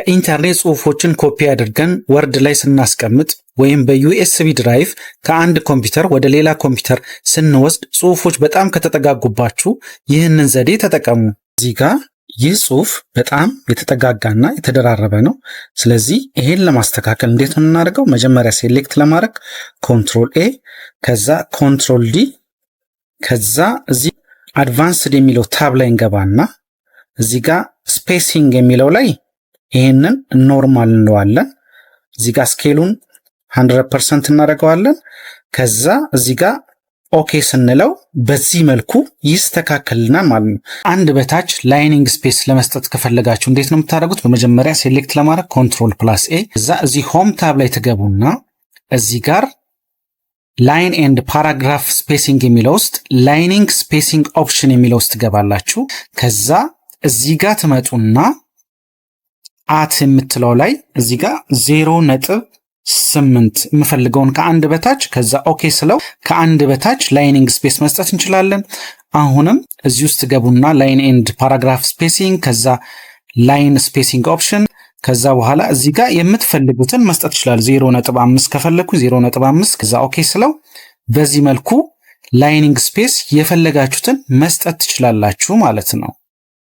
ከኢንተርኔት ጽሁፎችን ኮፒ አድርገን ወርድ ላይ ስናስቀምጥ ወይም በዩኤስቢ ድራይቭ ከአንድ ኮምፒውተር ወደ ሌላ ኮምፒውተር ስንወስድ ጽሁፎች በጣም ከተጠጋጉባችሁ ይህንን ዘዴ ተጠቀሙ። እዚህ ጋር ይህ ጽሁፍ በጣም የተጠጋጋና የተደራረበ ነው። ስለዚህ ይሄን ለማስተካከል እንዴት ነው የምናደርገው? መጀመሪያ ሴሌክት ለማድረግ ኮንትሮል ኤ፣ ከዛ ኮንትሮል ዲ፣ ከዛ እዚህ አድቫንስድ የሚለው ታብ ላይ እንገባና እዚህ ጋር ስፔሲንግ የሚለው ላይ ይሄንን ኖርማል እንለዋለን። እዚህ ጋር ስኬሉን 100% እናደርገዋለን። ከዛ እዚህ ጋር ኦኬ ስንለው በዚህ መልኩ ይስተካከልናል ማለት ነው። አንድ በታች ላይኒንግ ስፔስ ለመስጠት ከፈለጋችሁ እንዴት ነው የምታደርጉት? በመጀመሪያ ሴሌክት ለማድረግ ኮንትሮል ፕላስ ኤ፣ እዛ እዚህ ሆም ታብ ላይ ትገቡና እዚህ ጋር ላይን ኤንድ ፓራግራፍ ስፔሲንግ የሚለው ውስጥ ላይኒንግ ስፔሲንግ ኦፕሽን የሚለው ውስጥ ትገባላችሁ። ከዛ እዚህ ጋር ትመጡና አት የምትለው ላይ እዚህ ጋር 0.8 የምፈልገውን ከአንድ በታች ከዛ ኦኬ ስለው ከአንድ በታች ላይኒንግ ስፔስ መስጠት እንችላለን። አሁንም እዚህ ውስጥ ገቡና ላይን ኤንድ ፓራግራፍ ስፔሲንግ ከዛ ላይን ስፔሲንግ ኦፕሽን ከዛ በኋላ እዚህ ጋር የምትፈልጉትን መስጠት ይችላል። 0.5 ከፈለኩ 0.5 ከዛ ኦኬ ስለው በዚህ መልኩ ላይኒንግ ስፔስ የፈለጋችሁትን መስጠት ትችላላችሁ ማለት ነው።